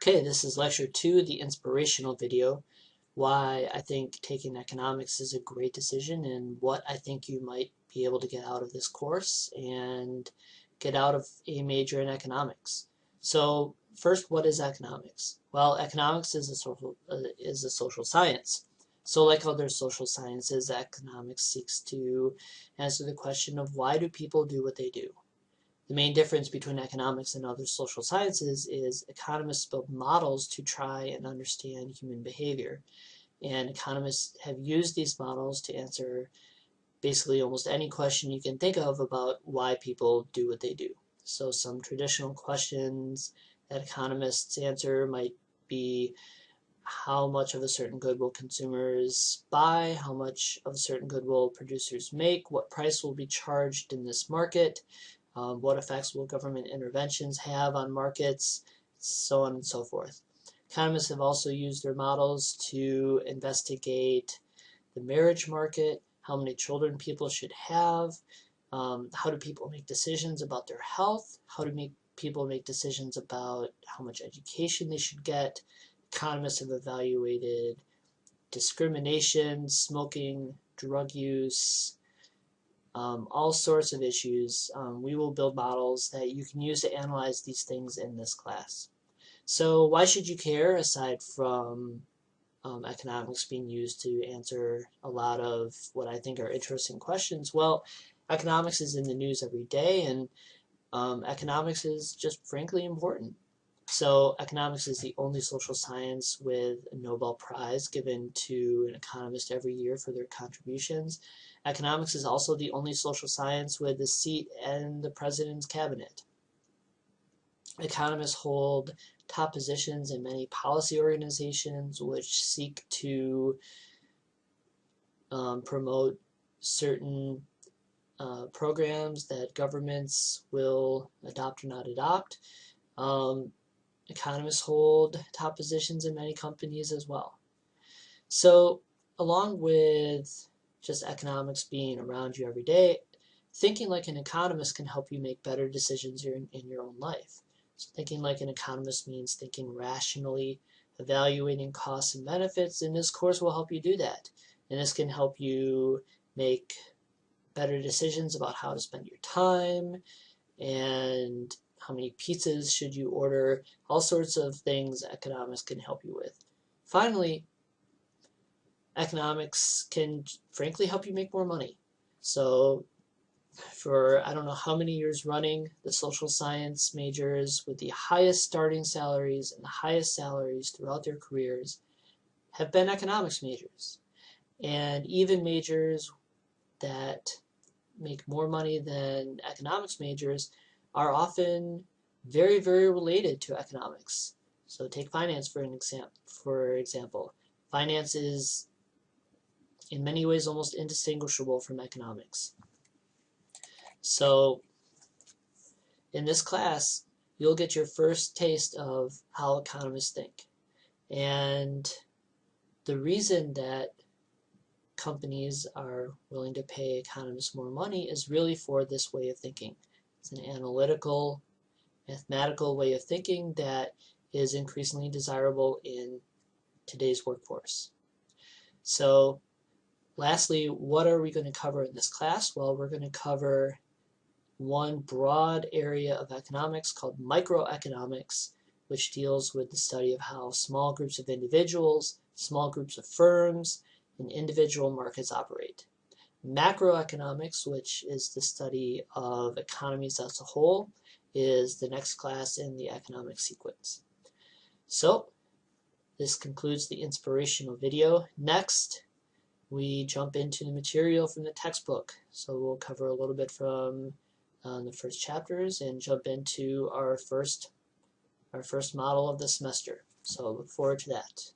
Okay, this is lecture 2, the inspirational video, why I think taking economics is a great decision and what I think you might be able to get out of this course and get out of a major in economics. So first, what is economics? Well, economics is a social science. So like other social sciences, economics seeks to answer the question of why do people do what they do? The main difference between economics and other social sciences is economists build models to try and understand human behavior. And economists have used these models to answer basically almost any question you can think of about why people do what they do. So some traditional questions that economists answer might be how much of a certain good will consumers buy, how much of a certain good will producers make, what price will be charged in this market, what effects will government interventions have on markets, so on and so forth. Economists have also used their models to investigate the marriage market, how many children people should have, how do people make decisions about their health, how do people make decisions about how much education they should get. Economists have evaluated discrimination, smoking, drug use, all sorts of issues. We will build models that you can use to analyze these things in this class. So why should you care, aside from economics being used to answer a lot of what I think are interesting questions? Well, economics is in the news every day, and economics is just frankly important. So economics is the only social science with a Nobel Prize given to an economist every year for their contributions. Economics is also the only social science with a seat in the president's cabinet. Economists hold top positions in many policy organizations which seek to promote certain programs that governments will adopt or not adopt. Economists hold top positions in many companies as well. So along with just economics being around you every day, thinking like an economist can help you make better decisions in your own life. So thinking like an economist means thinking rationally, evaluating costs and benefits, and this course will help you do that. And this can help you make better decisions about how to spend your time and how many pizzas should you order, all sorts of things economics can help you with. Finally, economics can frankly help you make more money. So for I don't know how many years running, the social science majors with the highest starting salaries and the highest salaries throughout their careers have been economics majors. And even majors that make more money than economics majors are often very, very related to economics. So take finance for example. Finance is in many ways almost indistinguishable from economics. So in this class, you'll get your first taste of how economists think. And the reason that companies are willing to pay economists more money is really for this way of thinking. It's an analytical, mathematical way of thinking that is increasingly desirable in today's workforce. So lastly, what are we going to cover in this class? Well, we're going to cover one broad area of economics called microeconomics, which deals with the study of how small groups of individuals, small groups of firms, and individual markets operate. Macroeconomics, which is the study of economies as a whole, is the next class in the economic sequence. So this concludes the inspirational video. Next, we jump into the material from the textbook. So we'll cover a little bit from the first chapters and jump into our first model of the semester. So look forward to that.